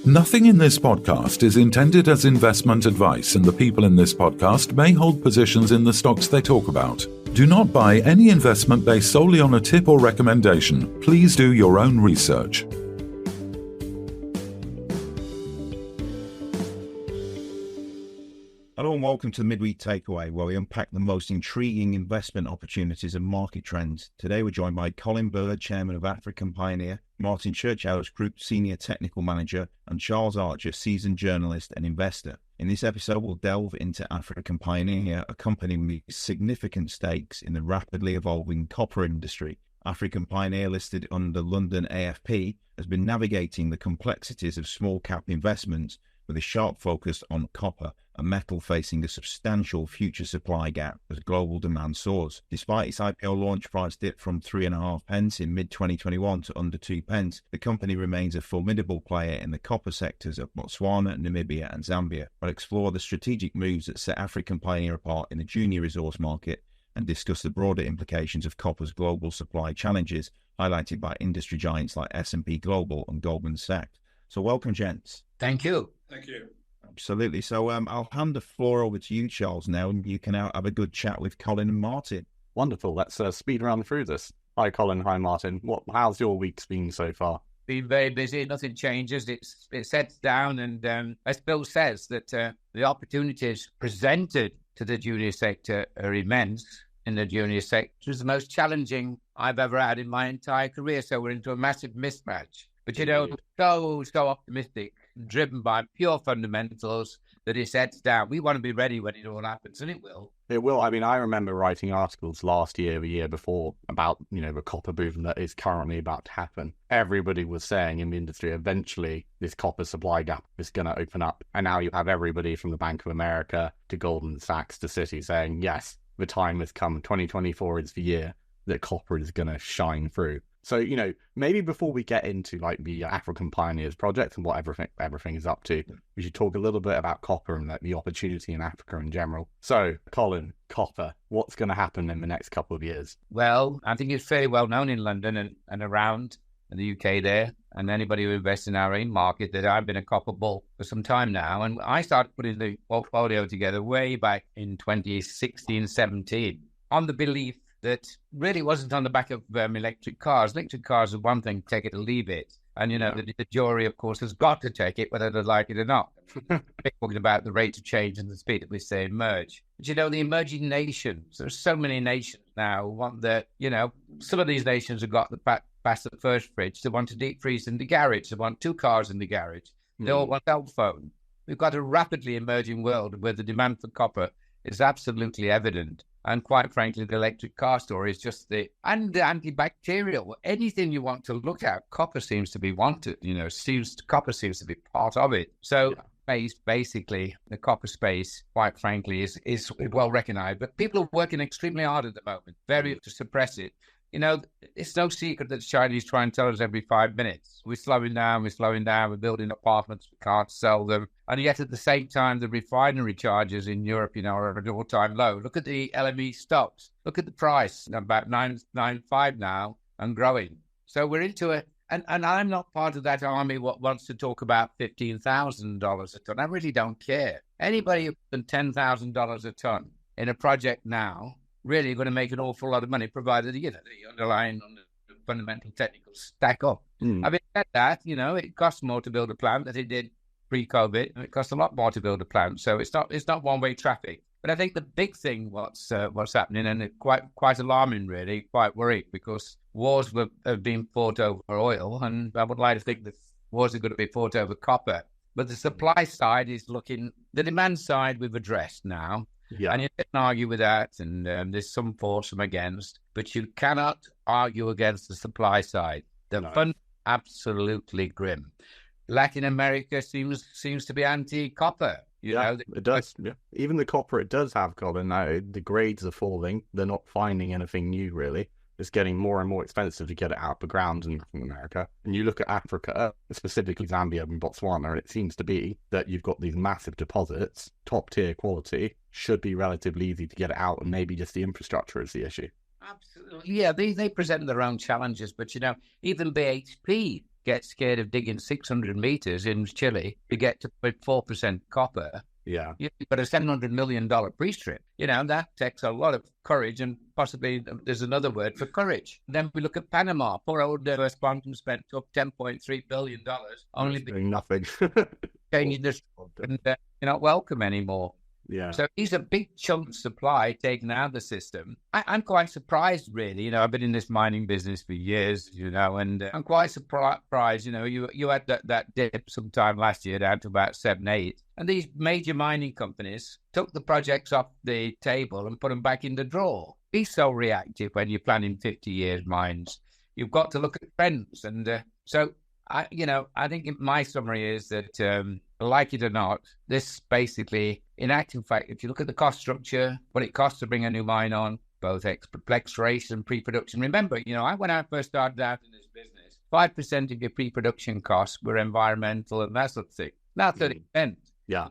Nothing in this podcast is intended as investment advice, and the people in this podcast may hold positions in the stocks they talk about. Do not buy any investment based solely on a tip or recommendation. Please do your own research. Hello and welcome to the Midweek Takeaway, where we unpack the most intriguing investment opportunities and market trends. Today we're joined by Colin Bird, Chairman of African Pioneer, Martyn Churchouse, Group Senior Technical Manager, and Charles Archer, seasoned journalist and investor. In this episode, we'll delve into African Pioneer, a company with significant stakes in the rapidly evolving copper industry. African Pioneer, listed under London AFP, has been navigating the complexities of small-cap investments with a sharp focus on copper, a metal facing a substantial future supply gap as global demand soars. Despite its IPO launch price dip from 3.5p in mid-2021 to under 2p, the company remains a formidable player in the copper sectors of Botswana, Namibia and Zambia. We'll explore the strategic moves that set African Pioneer apart in the junior resource market and discuss the broader implications of copper's global supply challenges, highlighted by industry giants like S&P Global and Goldman Sachs. So welcome, gents. Thank you. Thank you. Absolutely. So I'll hand the floor over to you, Charles, now, and you can have a good chat with Colin and Martyn. Wonderful. Let's speed around through this. Hi, Colin. Hi, Martyn. How's your week's been so far? Been very busy. Nothing changes. It sets down, and as Bill says, that the opportunities presented to the junior sector are immense. In the junior sector, it was the most challenging I've ever had in my entire career. So we're into a massive mismatch. But, so optimistic, driven by pure fundamentals, that it sets down. We want to be ready when it all happens, and it will. It will. I mean, I remember writing articles last year, the year before, about, the copper boom that is currently about to happen. Everybody was saying in the industry, eventually this copper supply gap is going to open up. And now you have everybody from the Bank of America to Goldman Sachs to Citi saying, yes, the time has come. 2024 is the year that copper is going to shine through. So, maybe before we get into the African Pioneers project and what everything is up to, we should talk a little bit about copper and the opportunity in Africa in general. So, Colin, copper, what's going to happen in the next couple of years? Well, I think it's fairly well known in London and around in the UK there, and anybody who invests in our own market, that I've been a copper bull for some time now. And I started putting the portfolio together way back in 2016-17 on the belief that really wasn't on the back of electric cars. Electric cars are one thing, take it or leave it. And, the jury, of course, has got to take it, whether they like it or not. Talking about the rate of change and the speed at which they emerge. But, the emerging nations, there's so many nations now, want that, some of these nations have got past the first fridge. They want to deep freeze in the garage. They want 2 cars in the garage. They all want a cell phone. We've got a rapidly emerging world where the demand for copper is absolutely evident. And quite frankly, the electric car story is just the antibacterial. Anything you want to look at, copper seems to be wanted. Copper seems to be part of it. So basically, the copper space, quite frankly, is well recognized. But people are working extremely hard at the moment, to suppress it. It's no secret that the Chinese try and tell us every 5 minutes, we're slowing down, we're building apartments, we can't sell them. And yet at the same time, the refinery charges in Europe, are at an all-time low. Look at the LME stocks. Look at the price, about 9.95 now and growing. So we're into it. And I'm not part of that army what wants to talk about $15,000 a ton. I really don't care. Anybody who can $10,000 a ton in a project now, really going to make an awful lot of money, provided, the underlying fundamental technical stack up. Having said that, it costs more to build a plant than it did pre-COVID, and it costs a lot more to build a plant. So it's not one-way traffic. But I think the big thing, what's happening, and it's quite alarming, really, quite worried, because wars have been fought over oil, and I would like to think that wars are going to be fought over copper. But the supply side is looking, the demand side we've addressed now. Yeah. And you can argue with that, and there's some for, some against, but you cannot argue against the supply side. The fund absolutely grim. Latin America seems to be anti-copper. It does. Yeah. Even the copper it does have, Colin, now the grades are falling. They're not finding anything new, really. It's getting more and more expensive to get it out of the ground in Latin America. And you look at Africa, specifically Zambia and Botswana, and it seems to be that you've got these massive deposits, top-tier quality, should be relatively easy to get it out, and maybe just the infrastructure is the issue. Absolutely. Yeah, they present their own challenges, but, even BHP get scared of digging 600 meters in Chile to get to 4% copper. Yeah. You've got a $700 million pre-strip. That takes a lot of courage, and possibly there's another word for courage. Then we look at Panama. Poor old First Quantum spent up $10.3 billion only doing nothing. changing this, and you're not welcome anymore. Yeah. So these are big chunks of supply taken out of the system. I'm quite surprised, really. I've been in this mining business for years, and I'm quite surprised. You had that dip sometime last year down to about 7, 8. And these major mining companies took the projects off the table and put them back in the drawer. Be so reactive when you're planning 50 years mines. You've got to look at trends. And so, I think my summary is that, like it or not, this basically, in actual fact, if you look at the cost structure, what it costs to bring a new mine on, both exploration and pre-production. Remember, when I first started out in this business, 5% of your pre-production costs were environmental and that sort of thing. Now 30%. Yeah.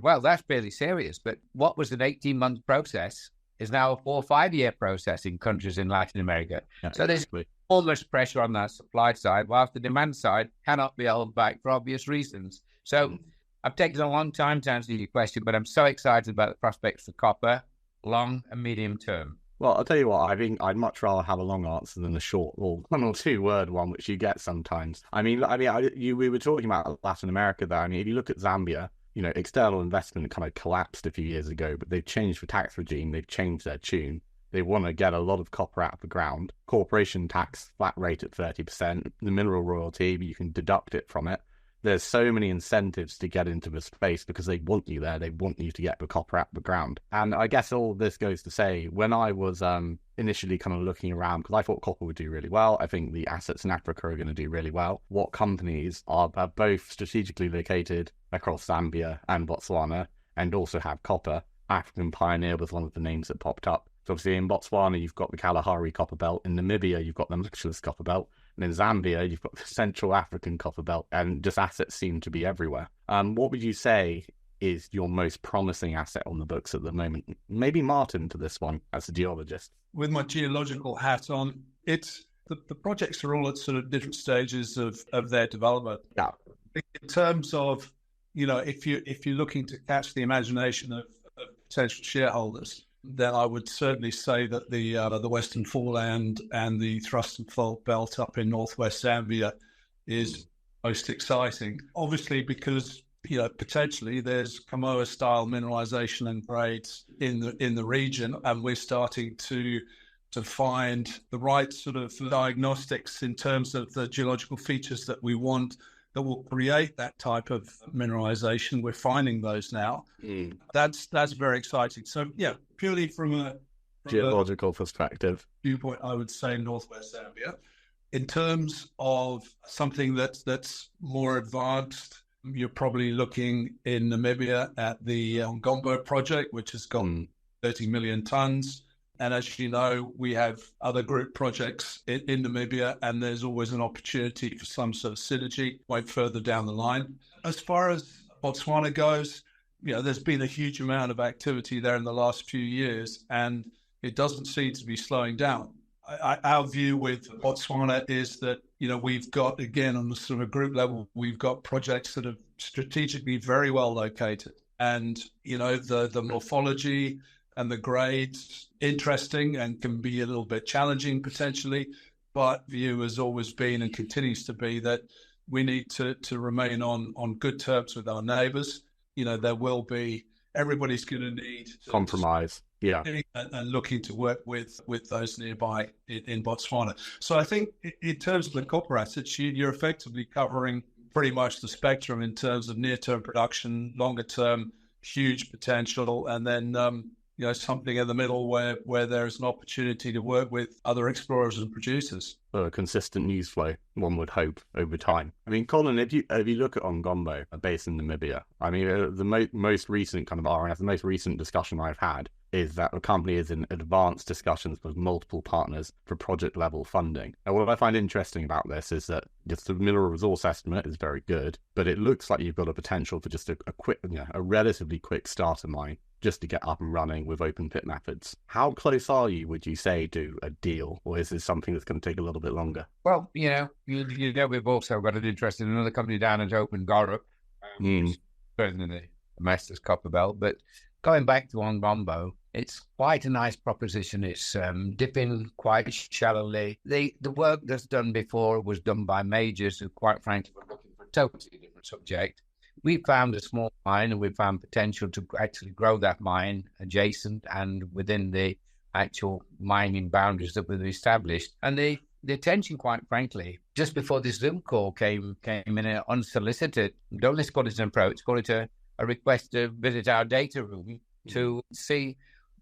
Well, that's fairly serious. But what was an 18-month process is now a 4 or 5 year process in countries in Latin America. Yeah, so there's enormous pressure on that supply side, whilst the demand side cannot be held back for obvious reasons. So I've taken a long time to answer your question, but I'm so excited about the prospects for copper, long and medium term. Well, I'll tell you what, I think I'd much rather have a long answer than a short or 1 or 2 word one, which you get sometimes. We were talking about Latin America there. If you look at Zambia, external investment kind of collapsed a few years ago, but they've changed the tax regime. They've changed their tune. They want to get a lot of copper out of the ground. Corporation tax flat rate at 30%. The mineral royalty, you can deduct it from it. There's so many incentives to get into the space because they want you there. They want you to get the copper out of the ground. And I guess all this goes to say, when I was initially kind of looking around, because I thought copper would do really well. I think the assets in Africa are going to do really well. What companies are both strategically located across Zambia and Botswana and also have copper? African Pioneer was one of the names that popped up. So obviously in Botswana, you've got the Kalahari Copper Belt. In Namibia, you've got the Churchouse Copper Belt. And in Zambia, you've got the Central African Copper Belt. And just assets seem to be everywhere. What would you say is your most promising asset on the books at the moment? Maybe Martyn to this one as a geologist. With my geological hat on, it's the projects are all at sort of different stages of their development. Yeah. In terms of, if you're looking to catch the imagination of potential shareholders, then I would certainly say that the Western Foreland and the Thrust and Fault Belt up in northwest Zambia is most exciting. Obviously, because potentially there's Kamoa-style mineralization and grades in the region, and we're starting to find the right sort of diagnostics in terms of the geological features that we want that will create that type of mineralization. We're finding those now. That's very exciting. So purely from a geological perspective viewpoint, I would say northwest Zambia. In terms of something that's more advanced, you're probably looking in Namibia at the Ngombo project, which has got 30 million tons. And as you know, we have other group projects in Namibia, and there's always an opportunity for some sort of synergy quite further down the line. As far as Botswana goes, there's been a huge amount of activity there in the last few years, and it doesn't seem to be slowing down. Our view with Botswana is that, we've got, again, on the sort of group level, we've got projects that are strategically very well located. And, the morphology and the grades, interesting and can be a little bit challenging potentially, but view has always been and continues to be that we need to remain on good terms with our neighbours. There will be, everybody's going to need compromise. And looking to work with those nearby in Botswana. So I think in terms of the copper assets, you're effectively covering pretty much the spectrum in terms of near-term production, longer-term, huge potential, and then something in the middle where there's an opportunity to work with other explorers and producers. A consistent news flow, one would hope, over time. Colin, if you look at Ngombo, a base in Namibia, the most recent kind of RNS, the most recent discussion I've had is that the company is in advanced discussions with multiple partners for project-level funding. And what I find interesting about this is that just the mineral resource estimate is very good, but it looks like you've got a potential for just a quick, a relatively quick starter mine just to get up and running with open pit methods. How close are you, would you say, to a deal, or is this something that's going to take a little bit longer? Well, we've also got an interest in another company down at Open Gorup, further in the Masters Copper Belt. But going back to Ngombo, it's quite a nice proposition. It's dipping quite shallowly. The work that's done before was done by majors who, quite frankly, were looking for a totally different subject. We found a small mine, and we found potential to actually grow that mine adjacent and within the actual mining boundaries that we've established. And the attention, quite frankly, just before this Zoom call came in unsolicited. Don't let's call it an approach, call it a request to visit our data room to see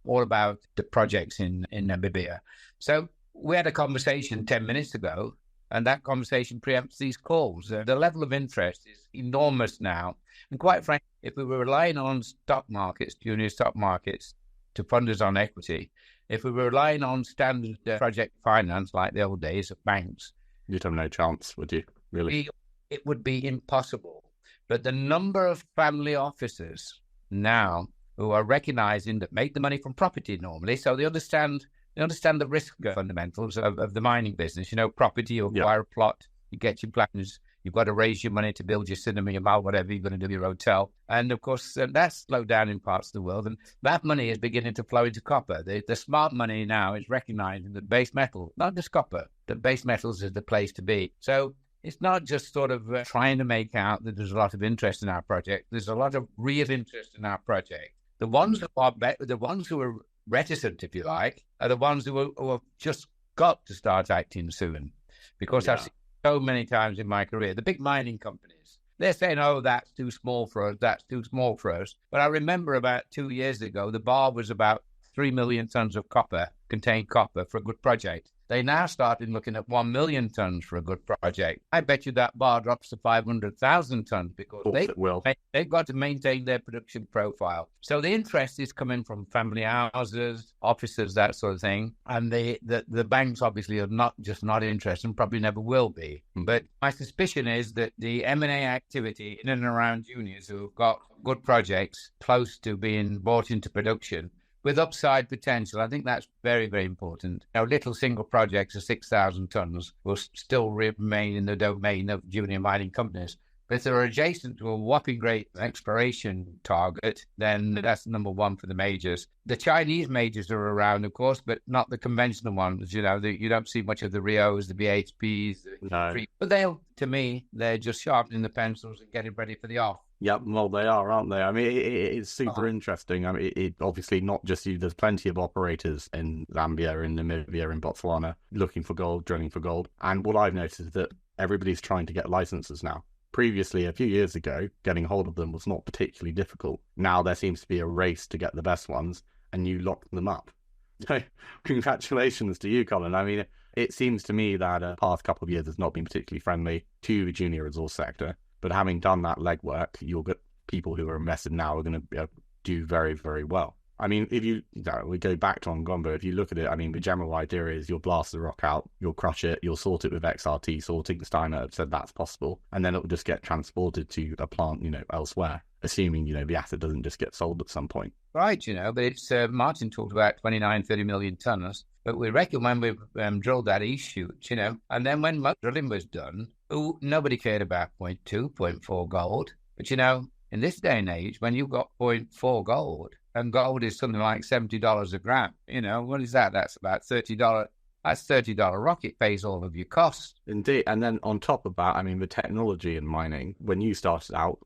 all about the projects in Namibia. So we had a conversation 10 minutes ago, and that conversation preempts these calls. The level of interest is enormous now. And quite frankly, if we were relying on stock markets, junior stock markets, to fund us on equity, if we were relying on standard project finance like the old days of banks, you'd have no chance, would you? Really? It would be impossible. But the number of family offices now who are recognizing that make the money from property normally, so they understand the risk fundamentals of the mining business. Property, you acquire a plot, you get your plans, you've got to raise your money to build your cinema, your mall, whatever you're going to do, your hotel. And of course, that's slowed down in parts of the world. And that money is beginning to flow into copper. The smart money now is recognizing that base metal, not just copper, that base metals is the place to be. So it's not just sort of trying to make out that there's a lot of interest in our project. There's a lot of real interest in our project. The ones who are reticent, if you like, are the ones who have just got to start acting soon. Because I've seen so many times in my career, the big mining companies, they're saying, oh, that's too small for us, that's too small for us. But I remember about 2 years ago, the bar was about 3 million tons of contained copper for a good project. They now started looking at 1 million tons for a good project. I bet you that bar drops to 500,000 tons because they've got to maintain their production profile. So the interest is coming from family houses, offices, that sort of thing. And the banks obviously are not interested and probably never will be. But my suspicion is that the M&A activity in and around juniors who have got good projects close to being brought into production with upside potential, I think that's very, very important. Little single projects of 6,000 tons will still remain in the domain of junior mining companies. But if they're adjacent to a whopping great exploration target, then that's number one for the majors. The Chinese majors are around, of course, but not the conventional ones. You don't see much of the Rios, the BHPs. But to me, they're just sharpening the pencils and getting ready for the off. Yeah, well, they are, aren't they? I mean, it's super interesting. I mean, it obviously not just you. There's plenty of operators in Zambia, in Namibia, in Botswana, looking for gold, drilling for gold. And what I've noticed is that everybody's trying to get licenses now. Previously, a few years ago, getting hold of them was not particularly difficult. Now there seems to be a race to get the best ones, and you lock them up. So, congratulations to you, Colin. I mean, it seems to me that the past couple of years has not been particularly friendly to the junior resource sector. But having done that legwork, you'll get people who are invested now are going to do very, very well. I mean, if we go back to Ngombo, if you look at it, I mean, the general idea is you'll blast the rock out, you'll crush it, you'll sort it with XRT sorting. Steiner have said that's possible. And then it will just get transported to a plant, elsewhere, assuming, the asset doesn't just get sold at some point. Right, but it's, Martyn talked about 29, 30 million tons. But we reckon when we drilled that east shoot, and then when drilling was done, nobody cared about 0.2, 0.4 gold. But, in this day and age, when you've got 0.4 gold, and gold is something like $70 a gram, what is that? That's about $30. That's $30 rock. It pays all of your costs. Indeed. And then on top of that, I mean, the technology in mining, when you started out,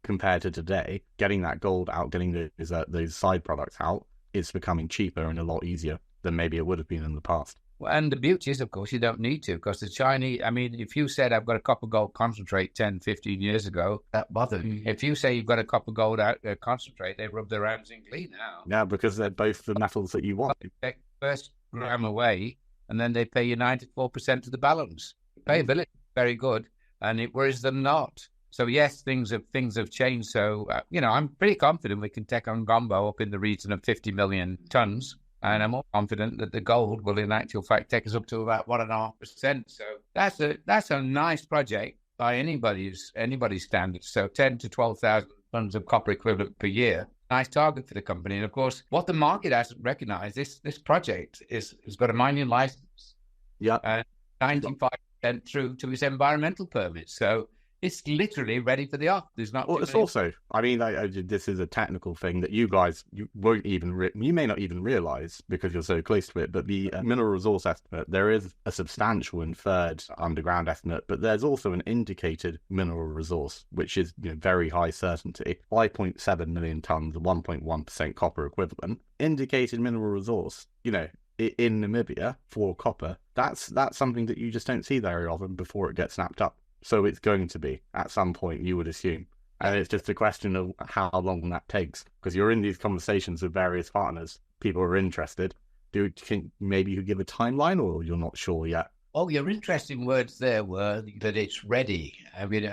compared to today, getting that gold out, getting those side products out, is becoming cheaper and a lot easier than maybe it would have been in the past. Well, and the beauty is, of course, you don't need to, because the Chinese, I mean, if you said I've got a copper gold concentrate 10, 15 years ago, that bothered me. If you say you've got a copper gold concentrate, they rub their hands in glee now. Yeah, because they're both the metals that you want. They take the first gram away, and then they pay you 94% of the balance. Payability, very good, and it worries them not. So yes, things have changed. So, I'm pretty confident we can take on Ngombo up in the region of 50 million tons. And I'm more confident that the gold will, in actual fact, take us up to about 1.5%. So that's a nice project by anybody's standards. So 10 to 12,000 tons of copper equivalent per year. nice target for the company. And of course, what the market hasn't recognized, this project has got a mining license. Yeah. And 95% through to its environmental permits. So it's literally ready for the off. There's not. Well, it's also, I mean, this is a technical thing that you guys, you may not even realize because you're so close to it, but the mineral resource estimate, there is a substantial inferred underground estimate, but there's also an indicated mineral resource, which is very high certainty, 5.7 million tons, 1.1% copper equivalent. Indicated mineral resource, in Namibia for copper, that's something that you just don't see very often before it gets snapped up. So it's going to be at some point, you would assume. And it's just a question of how long that takes, because you're in these conversations with various partners. People are interested. Maybe you give a timeline, or you're not sure yet? Oh, your interesting words there were that it's ready. I mean,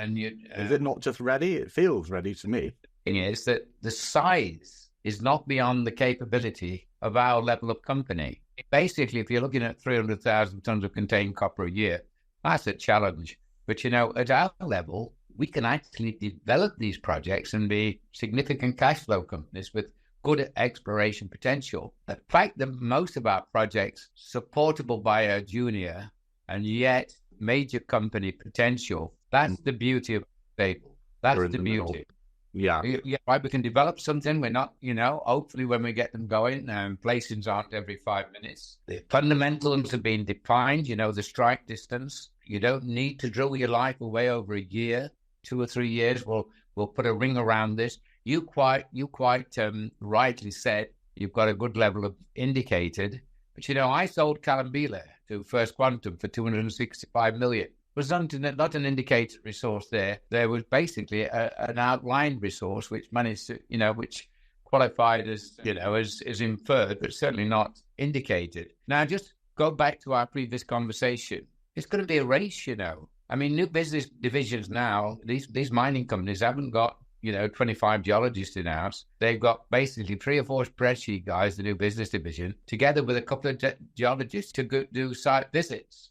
is it not just ready? It feels ready to me. Is that the size is not beyond the capability of our level of company. Basically, if you're looking at 300,000 tons of contained copper a year, that's a challenge. But, at our level, we can actually develop these projects and be significant cash flow companies with good exploration potential. The fact that most of our projects supportable by a junior and yet major company potential, that's the beauty of stable. That's the beauty. Yeah. Right. We can develop something. We're not, hopefully when we get them going, placings aren't every 5 minutes. The fundamentals have been defined, the strike distance. You don't need to drill your life away over a year, 2 or 3 years. We'll put a ring around this. You quite rightly said you've got a good level of indicated. But, I sold Kalambila to First Quantum for $265 million. Was not an indicated resource there. There was basically an outlined resource which managed to, which qualified as, as inferred, but certainly not indicated. Now, just go back to our previous conversation. It's going to be a race, I mean, new business divisions now, these mining companies haven't got, 25 geologists in-house. They've got basically 3 or 4 spreadsheet guys, the new business division, together with a couple of geologists to go do site visits.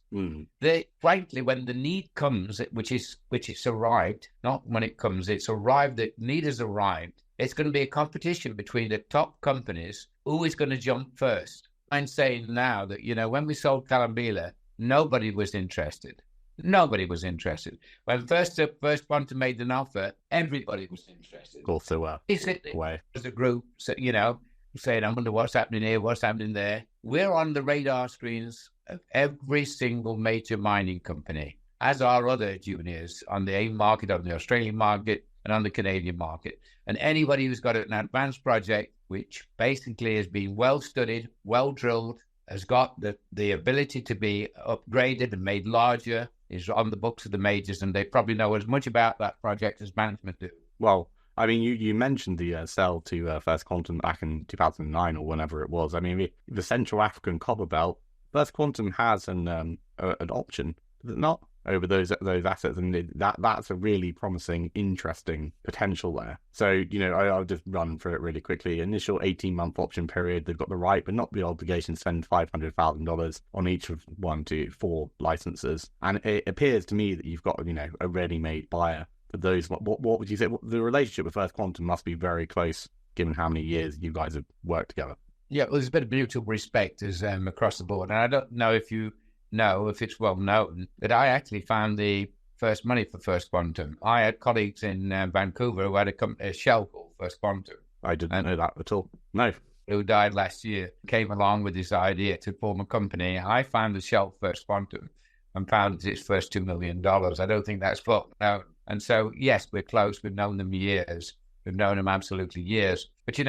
They, frankly, when the need comes, which it's arrived, not when it comes, it's arrived, the need has arrived. It's going to be a competition between the top companies. Who is going to jump first? I'm saying now that, when we sold Kalambila, nobody was interested. Nobody was interested. When First Quantum made an offer, everybody was interested. Of course they were. As a group, saying, I wonder what's happening here, what's happening there. We're on the radar screens of every single major mining company, as are other juniors on the AIM market, on the Australian market, and on the Canadian market. And anybody who's got an advanced project, which basically has been well studied, well drilled, has got the ability to be upgraded and made larger, is on the books of the majors, and they probably know as much about that project as management do. Well, I mean, you mentioned the sell to First Quantum back in 2009 or whenever it was. I mean, the Central African Copper Belt, First Quantum has an option, does it not, over those assets, and that's a really promising, interesting potential there. So, I'll just run through it really quickly. Initial 18-month option period, they've got the right, but not the obligation to spend $500,000 on each of 1 to 4 licenses. And it appears to me that you've got, a ready-made buyer for those. What would you say? The relationship with First Quantum must be very close, given how many years you guys have worked together. Yeah, well, there's a bit of mutual respect across the board. And I don't know if you know, if it's well known, that I actually found the first money for First Quantum. I had colleagues in Vancouver who had a shell called First Quantum. I didn't know that at all. No. Who died last year, came along with this idea to form a company. I found the shell First Quantum and found its first $2 million. I don't think that's well known. And so, yes, we're close. We've known them years. We've known them absolutely years. But,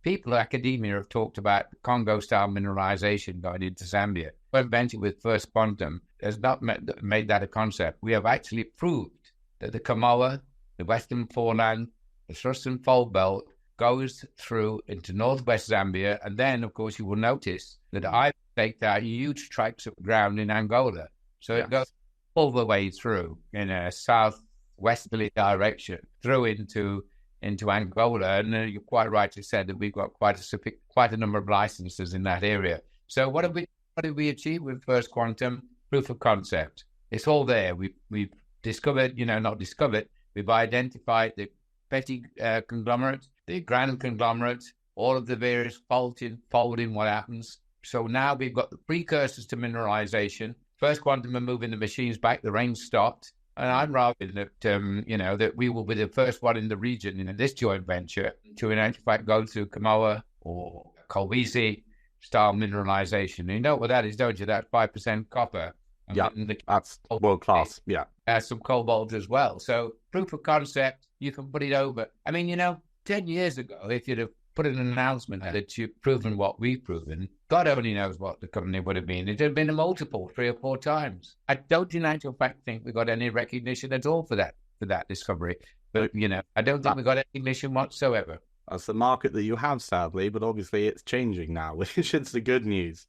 people in academia have talked about Congo-style mineralization going into Zambia. Our venture with First Quantum has not made that a concept. We have actually proved that the Kamoa, the Western Foreland, the Thrust and Fold Belt goes through into northwest Zambia. And then, of course, you will notice that I've staked out huge tracts of ground in Angola. So It goes all the way through in a southwesterly direction through into Angola. And you're quite right to say that we've got quite a number of licenses in that area. So what did we achieve with First Quantum? Proof of concept. It's all there. We've discovered, not discovered, we've identified the petty conglomerates, the grand conglomerate, all of the various folding what happens. So now we've got the precursors to mineralization. First quantum are moving the machines back, the rain stopped. And I'm rather that, that we will be the first one in the region in this joint venture to, in fact, go through Kamoa or Kolwezi style mineralization. You know what that is, don't you? That's 5% copper. Yeah, that's world class. Yeah. Some cobalt as well. So proof of concept, you can put it over. I mean, 10 years ago, if you'd have put an announcement that you've proven what we've proven, God only knows what the company would have been. It would have been a multiple 3 or 4 times. I don't in actual fact think we got any recognition at all for that discovery. But, I don't think we got any recognition whatsoever. That's the market that you have, sadly, but obviously it's changing now, which is the good news.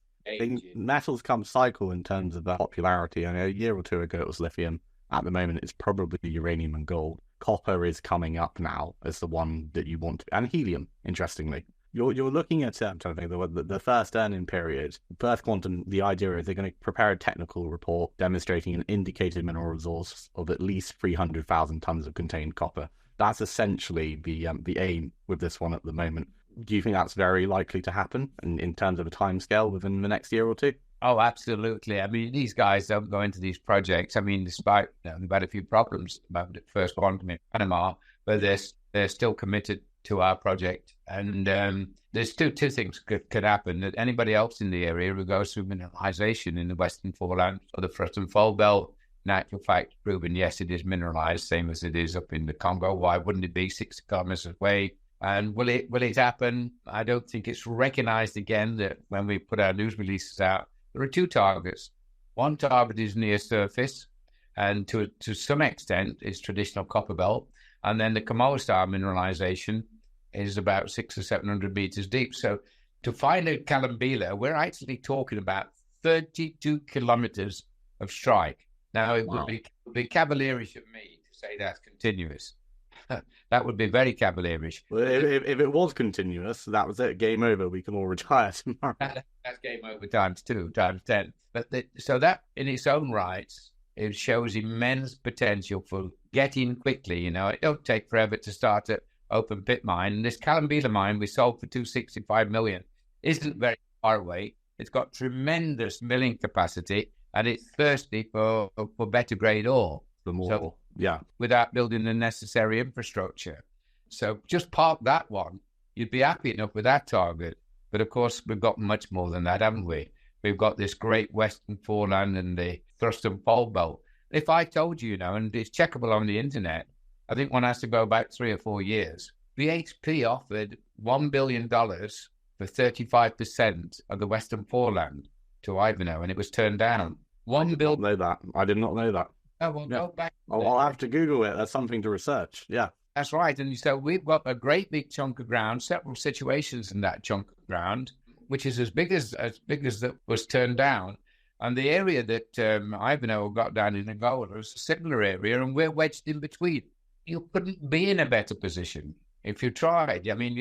Metals come cycle in terms of the popularity. I know a year or 2 ago it was lithium. At the moment, it's probably uranium and gold. Copper is coming up now as the one that you want to, and helium, interestingly. You're looking at, I'm trying to think, the first earning period. First Quantum, the idea is they're going to prepare a technical report demonstrating an indicated mineral resource of at least 300,000 tons of contained copper. That's essentially the aim with this one at the moment. Do you think that's very likely to happen in terms of a timescale within the next year or 2? Oh, absolutely. I mean, these guys don't go into these projects. I mean, despite they've had a few problems about the First Quantum in Panama, but they're still committed to our project. And there's two things could happen. That anybody else in the area who goes through mineralization in the Western Foreland or the Thrust and Fold Belt, in actual fact, proven, yes, it is mineralized, same as it is up in the Congo. Why wouldn't it be 60 kilometers away? And will it happen? I don't think it's recognized again that when we put our news releases out, there are 2 targets. One target is near surface, and to some extent is traditional copper belt. And then the Kamoa style mineralization is about 600 or 700 meters deep. So to find a Kalambila, we're actually talking about 32 kilometers of strike. Now, it would be cavalierish of me to say that's continuous. That would be very cavalierish. Well, if it was continuous, that was it. Game over. We can all retire tomorrow. That's game over times 2, times 10. But so that in its own rights, it shows immense potential for getting quickly. It don't take forever to start an open pit mine. And this Kalambila mine we sold for $265 million isn't very far away. It's got tremendous milling capacity, and it's thirsty for better grade ore. Without building the necessary infrastructure. So just park that one. You'd be happy enough with that target. But of course, we've got much more than that, haven't we? We've got this great Western Foreland and the Thrust and Fold Belt. If I told you, and it's checkable on the internet, I think one has to go back 3 or 4 years. BHP offered $1 billion for 35% of the Western Foreland to Ivanhoe, and it was turned down. $1 billion. Know that. I did not know that. Oh, well, go back. I'll have to Google it. That's something to research. Yeah. That's right. And so we've got a great big chunk of ground, several situations in that chunk of ground, which is as big as that was turned down. And the area that Ivanhoe got down in Angola is a similar area, and we're wedged in between. You couldn't be in a better position if you tried. I mean,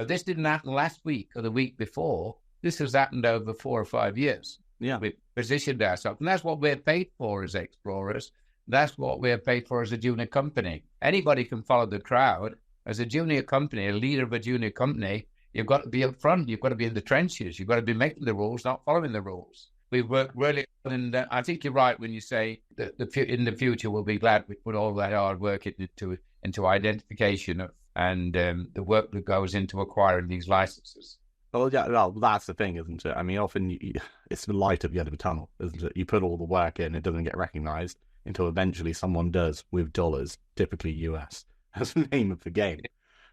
this didn't happen last week or the week before. This has happened over 4 or 5 years. Yeah. We've positioned ourselves. And that's what we're paid for as explorers. That's what we're paid for as a junior company. Anybody can follow the crowd. As a junior company, a leader of a junior company, you've got to be up front. You've got to be in the trenches. You've got to be making the rules, not following the rules. We've worked really hard, and I think you're right when you say that in the future we'll be glad we put all that hard work into identification and the work that goes into acquiring these licenses. Well, yeah, that's the thing, isn't it? I mean, often it's the light at the end of a tunnel, isn't it? You put all the work in, it doesn't get recognized until eventually someone does with dollars, typically US. That's the name of the game.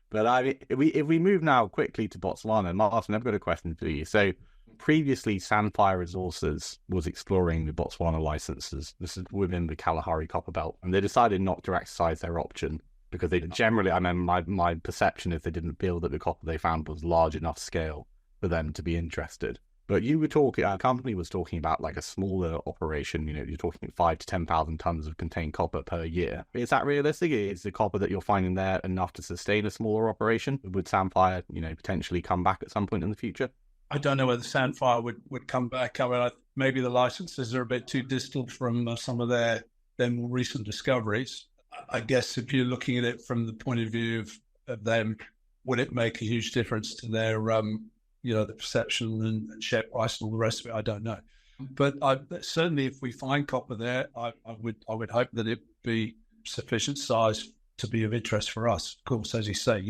But I mean, if we move now quickly to Botswana, Martyn, I've got a question for you. So previously, Sandfire Resources was exploring the Botswana licenses. This is within the Kalahari Copper Belt, and they decided not to exercise their option because they generally, I mean, my perception is they didn't feel that the copper they found was large enough scale for them to be interested. But you were talking, our company was talking about like a smaller operation, you're talking 5,000 to 10,000 tons of contained copper per year. Is that realistic? Is the copper that you're finding there enough to sustain a smaller operation? Would Sandfire, potentially come back at some point in the future? I don't know whether Sandfire would come back. I mean, maybe the licenses are a bit too distant from some of their more recent discoveries. I guess if you're looking at it from the point of view of them Would it make a huge difference to their, the perception and share price and all the rest of it? I don't know. But certainly, if we find copper there, I would hope that it be sufficient size to be of interest for us. Of course, as you say,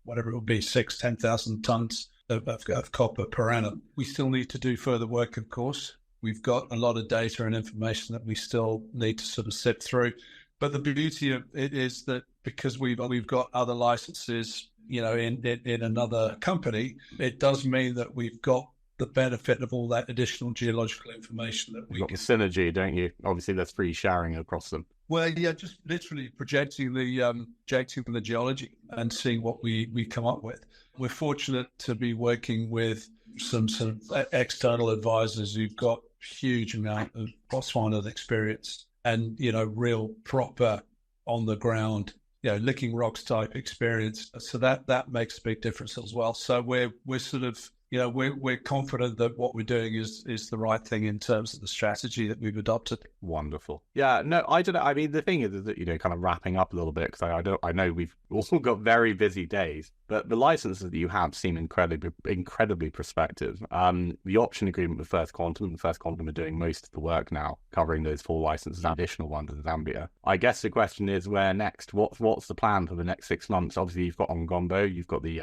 whatever it will be, 10,000 tons of copper per annum. We still need to do further work, of course. We've got a lot of data and information that we still need to sort of sift through. But the beauty of it is that because we've got other licenses, in another company, it does mean that we've got the benefit of all that additional geological information that You've got the synergy, don't you? Obviously, there's free sharing across them. Well, yeah, just literally projecting the geology and seeing what we come up with. We're fortunate to be working with some sort of external advisors who've got huge amount of Botswana experience and, real proper on the ground, licking rocks type experience. So that makes a big difference as well. So we're sort of, we're confident that what we're doing is the right thing in terms of the strategy that we've adopted. Wonderful. Yeah, no, I don't know. I mean, the thing is that, kind of wrapping up a little bit, because I know we've also got very busy days, but the licenses that you have seem incredibly prospective. The option agreement with First Quantum are doing most of the work now, covering those 4 licenses, additional one to Zambia. I guess the question is, where next? What's the plan for the next 6 months? Obviously, you've got Ngombo, you've got the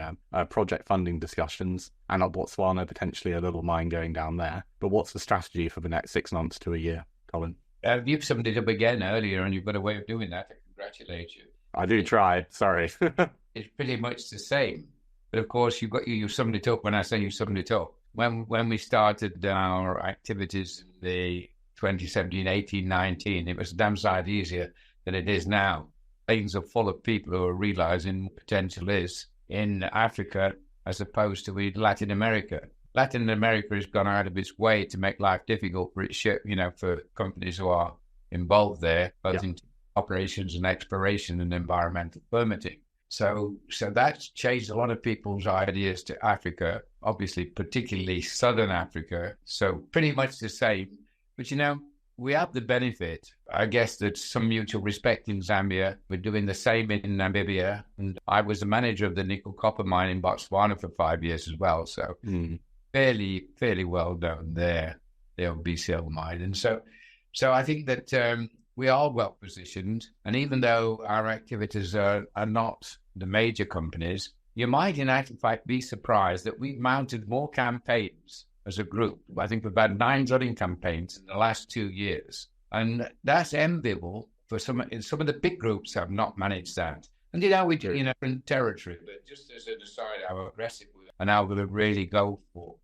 project funding discussions, and at Botswana, potentially a little mine going down there. But what's the strategy for the next 6 months to a year, Colin? You've summed it up again earlier, and you've got a way of doing that. I congratulate you. I do try. Sorry. It's pretty much the same. But of course, you summed it up when I say you summed it up. When we started our activities in the 2017, 18, 19, it was a damn sight easier than it is now. Things are full of people who are realizing what potential is in Africa as opposed to in Latin America. Latin America has gone out of its way to make life difficult for for companies who are involved there, both in operations and exploration and environmental permitting. So that's changed a lot of people's ideas to Africa, obviously, particularly Southern Africa. So pretty much the same. But, we have the benefit, I guess, that some mutual respect in Zambia. We're doing the same in Namibia. And I was the manager of the nickel copper mine in Botswana for 5 years as well. So fairly well known there, the old BCL mine. And so I think that we are well positioned. And even though our activities are not the major companies, you might in actual fact be surprised that we've mounted more campaigns as a group. I think we've had 9 drilling campaigns in the last 2 years. And that's enviable for some of the big groups have not managed that. And we do in different territory, but just as an aside, how aggressive we are and how we're going to really go for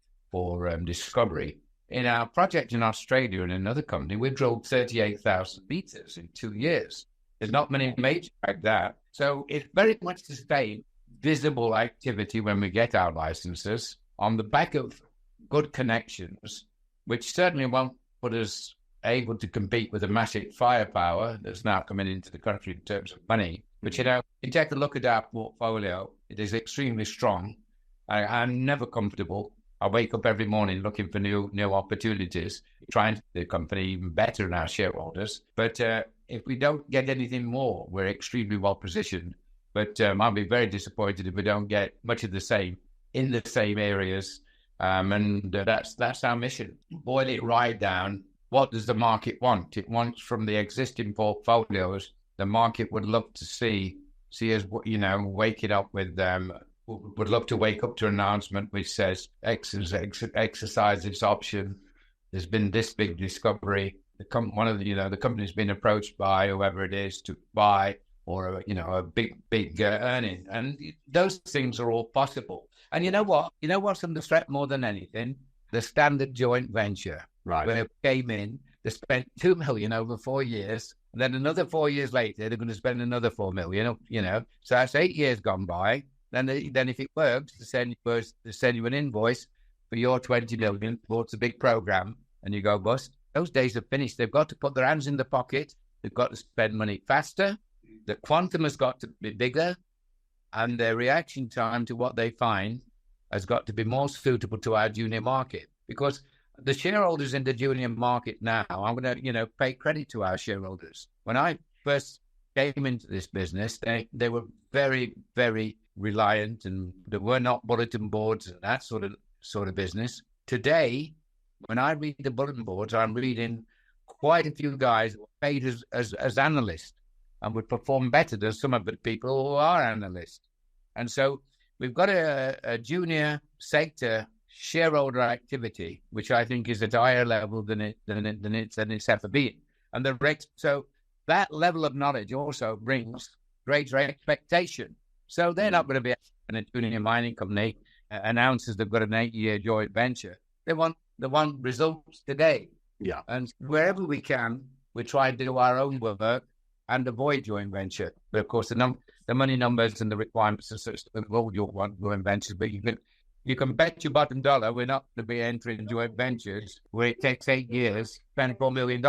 discovery. In our project in Australia and another company, we've drilled 38,000 meters in 2 years. There's not many majors like that. So it's very much the same visible activity when we get our licenses on the back of good connections, which certainly won't put us able to compete with the massive firepower that's now coming into the country in terms of money. But, you take a look at our portfolio, it is extremely strong. I'm never comfortable. I wake up every morning looking for new opportunities, trying to make the company even better than our shareholders. But if we don't get anything more, we're extremely well positioned. But I'll be very disappointed if we don't get much of the same in the same areas. And that's our mission. Boil it right down. What does the market want? It wants from the existing portfolios. The market would love to see us, waking up with them. Would love to wake up to an announcement which says exercise this option. There's been this big discovery. One of the company's been approached by whoever it is to buy, or a big earning, and those things are all possible. And you know what? You know what's under threat more than anything? The Standard joint venture, right? Where they came in, they spent $2 million over 4 years, and then another 4 years later, they're going to spend another $4 million. So that's 8 years gone by. Then if it works, they send you an invoice for your $20 million towards a big program, and you go bust. Those days are finished. They've got to put their hands in the pocket. They've got to spend money faster. The quantum has got to be bigger, and their reaction time to what they find has got to be more suitable to our junior market. Because the shareholders in the junior market now, I'm going to, pay credit to our shareholders. When I first came into this business, they were very, very reliant, and there were not bulletin boards and that sort of business. Today, when I read the bulletin boards, I'm reading quite a few guys who are paid as analysts and would perform better than some of the people who are analysts. And so we've got a junior sector shareholder activity, which I think is at a higher level than it's ever been. And so that level of knowledge also brings greater expectation. So they're not going to be a junior mining company announces they've got an 8-year joint venture. They want results today. Yeah. And wherever we can, we try and do our own work and avoid joint venture. But of course, the money numbers and the requirements are such that all you want joint ventures. But you can bet your bottom dollar we're not going to be entering joint ventures where it takes 8 years, $24 million.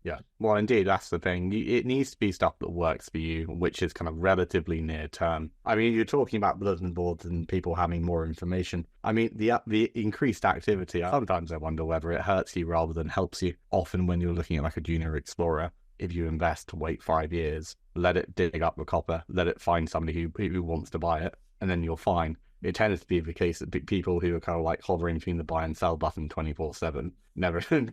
Yeah, well, indeed, that's the thing. It needs to be stuff that works for you, which is kind of relatively near term. I mean, you're talking about bulletin boards and people having more information. I mean, the increased activity, sometimes I wonder whether it hurts you rather than helps you. Often when you're looking at like a junior explorer, if you invest, wait 5 years, let it dig up the copper, let it find somebody who wants to buy it, and then you're fine. It tends to be the case that people who are kind of like hovering between the buy and sell button 24/7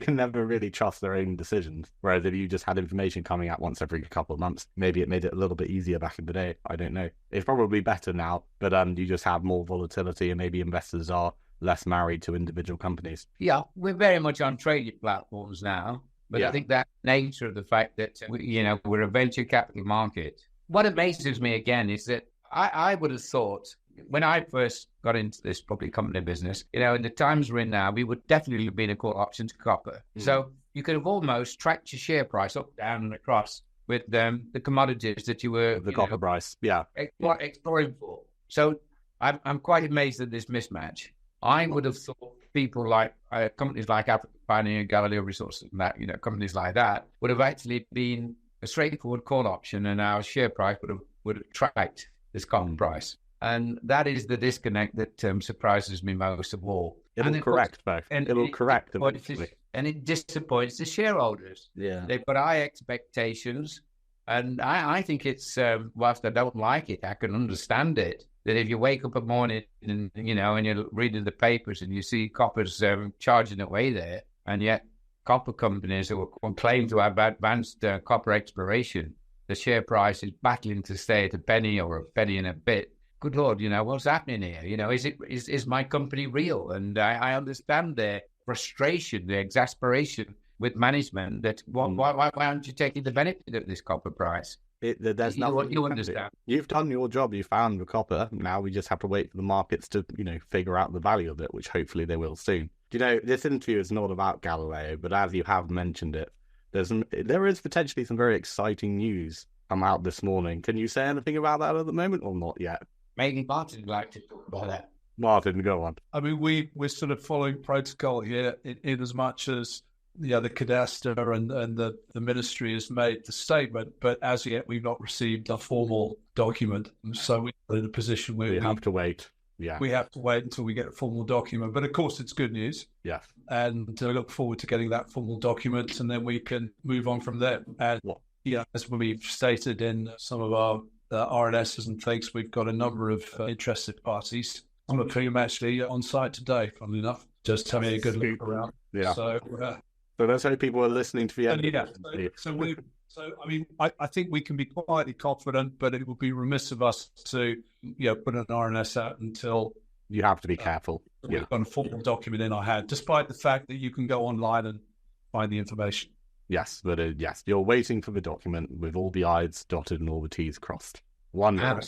can never really trust their own decisions. Whereas if you just had information coming out once every couple of months, maybe it made it a little bit easier back in the day. I don't know. It's probably better now, but you just have more volatility and maybe investors are less married to individual companies. Yeah, we're very much on trading platforms now, but I think that nature of the fact that we're a venture capital market. What amazes me again is that I would have thought, when I first got into this public company business, in the times we're in now, we would definitely have been a call option to copper. So you could have almost tracked your share price up, down, and across with the commodities that you were copper price, exploring for. So I'm quite amazed at this mismatch. I would have thought people like companies like African Pioneer, Galileo Resources, and that companies like that would have actually been a straightforward call option, and our share price would have tracked this copper price. And that is the disconnect that surprises me most of all. It'll correct eventually. And it disappoints the shareholders. Yeah. They've got high expectations. And I think it's, whilst I don't like it, I can understand it, that if you wake up in the morning and, and you're reading the papers and you see coppers charging away there, and yet copper companies who claim to have advanced copper exploration, the share price is battling to stay at a penny or a penny and a bit. Good Lord, what's happening here? Is my company real? And I understand their frustration, their exasperation with management that why aren't you taking the benefit of this copper price? There's nothing you understand. You've done your job. You found the copper. Now we just have to wait for the markets to, figure out the value of it, which hopefully they will soon. This interview is not about Galileo, but as you have mentioned it, there is potentially some very exciting news come out this morning. Can you say anything about that at the moment or not yet? Maybe Martyn would like to talk about that. Martyn, go on. I mean, we're sort of following protocol here in as much as the cadastre and the ministry has made the statement, but as yet we've not received a formal document. So we're in a position where we have to wait. Yeah, we have to wait until we get a formal document. But of course, it's good news. Yeah, and I look forward to getting that formal document, and then we can move on from there. And as we've stated in some of our RNSs and things, we've got a number of interested parties. Some of whom actually on site today, funnily enough, just having a good look around. Yeah. So let's hope people are listening to the end. I think we can be quietly confident, but it would be remiss of us to put an RNS out until you have to be careful. We've got a formal document in our hand, despite the fact that you can go online and find the information. Yes, but you're waiting for the document with all the I's dotted and all the T's crossed. Wonderful.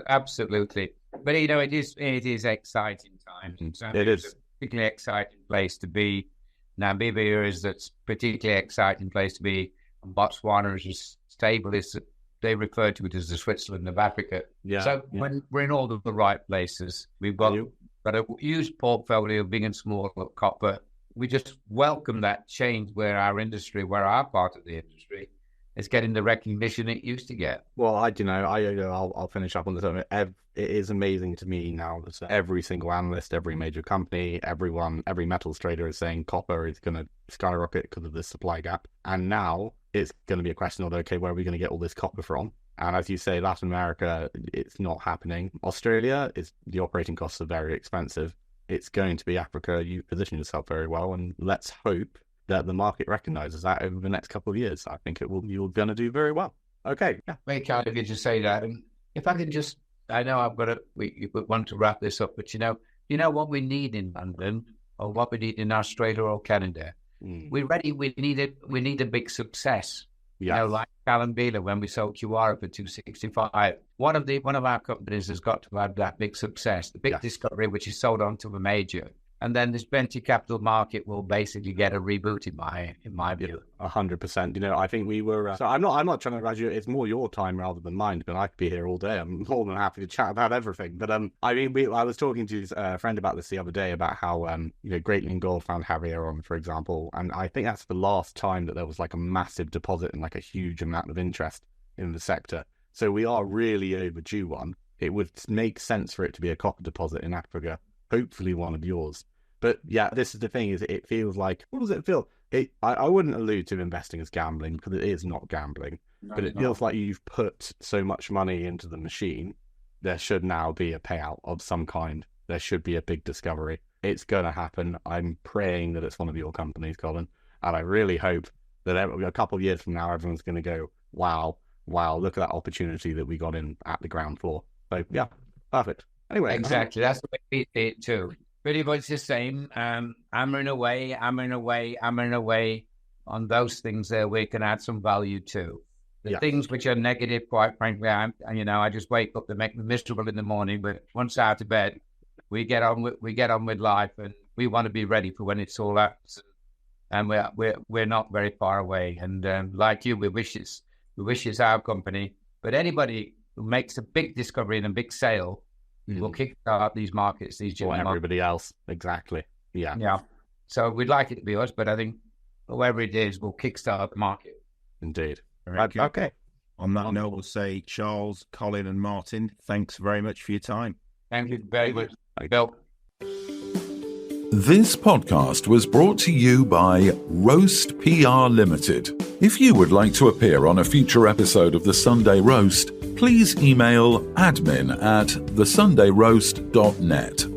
Absolutely. But it is exciting times. It is a particularly exciting place to be. Namibia is a particularly exciting place to be. And Botswana is as stable as they refer to it as the Switzerland of Africa. Yeah. So when we're in all of the right places, we've got a huge portfolio, big and small, of copper. We just welcome that change where our part of the industry is getting the recognition it used to get. Well, I'll finish up on this. It is amazing to me now that every single analyst, every major company, every metals trader is saying copper is going to skyrocket because of this supply gap. And now it's going to be a question of, okay, where are we going to get all this copper from? And as you say, Latin America, it's not happening. Australia, the operating costs are very expensive. It's going to be Africa. You position yourself very well, and let's hope that the market recognizes that over the next couple of years. I think you're going to do very well. Okay. Yeah, very kind of you to say that. And if I can just, I know we want to wrap this up, but you know what we need in London, or what we need in Australia or Canada. We're ready. We need a big success. Yes. Like Alan Beeler when we sold QR for 265. One of our companies has got to have that big success, the big discovery, which is sold on to a major. And then this venture capital market will basically get a reboot in my view. 100%. I think we were. So I'm not trying to graduate. It's more your time rather than mine. But I could be here all day. I'm more than happy to chat about everything. But I was talking to a friend about this the other day about how Greatland Gold found Havieron, for example, and I think that's the last time that there was like a massive deposit and like a huge amount of interest in the sector. So we are really overdue one. It would make sense for it to be a copper deposit in Africa. Hopefully one of yours. But yeah, this is the thing, is it feels like, what does it feel? I wouldn't allude to investing as gambling, because it is not gambling. No, but it feels like you've put so much money into the machine, there should now be a payout of some kind. There should be a big discovery. It's going to happen. I'm praying that it's one of your companies, Colin. And I really hope that a couple of years from now, everyone's going to go, wow, look at that opportunity that we got in at the ground floor. So yeah, perfect. Anyway. Exactly. That's the way we see it too. Pretty much the same. Hammering away on those things there we can add some value to. The things which are negative, quite frankly, I just wake up to make me miserable in the morning, but once out of bed, we get on with life, and we want to be ready for when it's all out. And we're not very far away. And like you, we wish it's our company. But anybody who makes a big discovery and a big sale will kickstart these markets, everybody else. Exactly. Yeah. Yeah. So we'd like it to be us, but I think whoever it is will kickstart the market. Indeed. Okay. On that note, we'll say Charles, Colin, and Martyn, thanks very much for your time. Thank you very much, Bill. This podcast was brought to you by Roast PR Limited. If you would like to appear on a future episode of The Sunday Roast, please email admin@thesundayroast.net.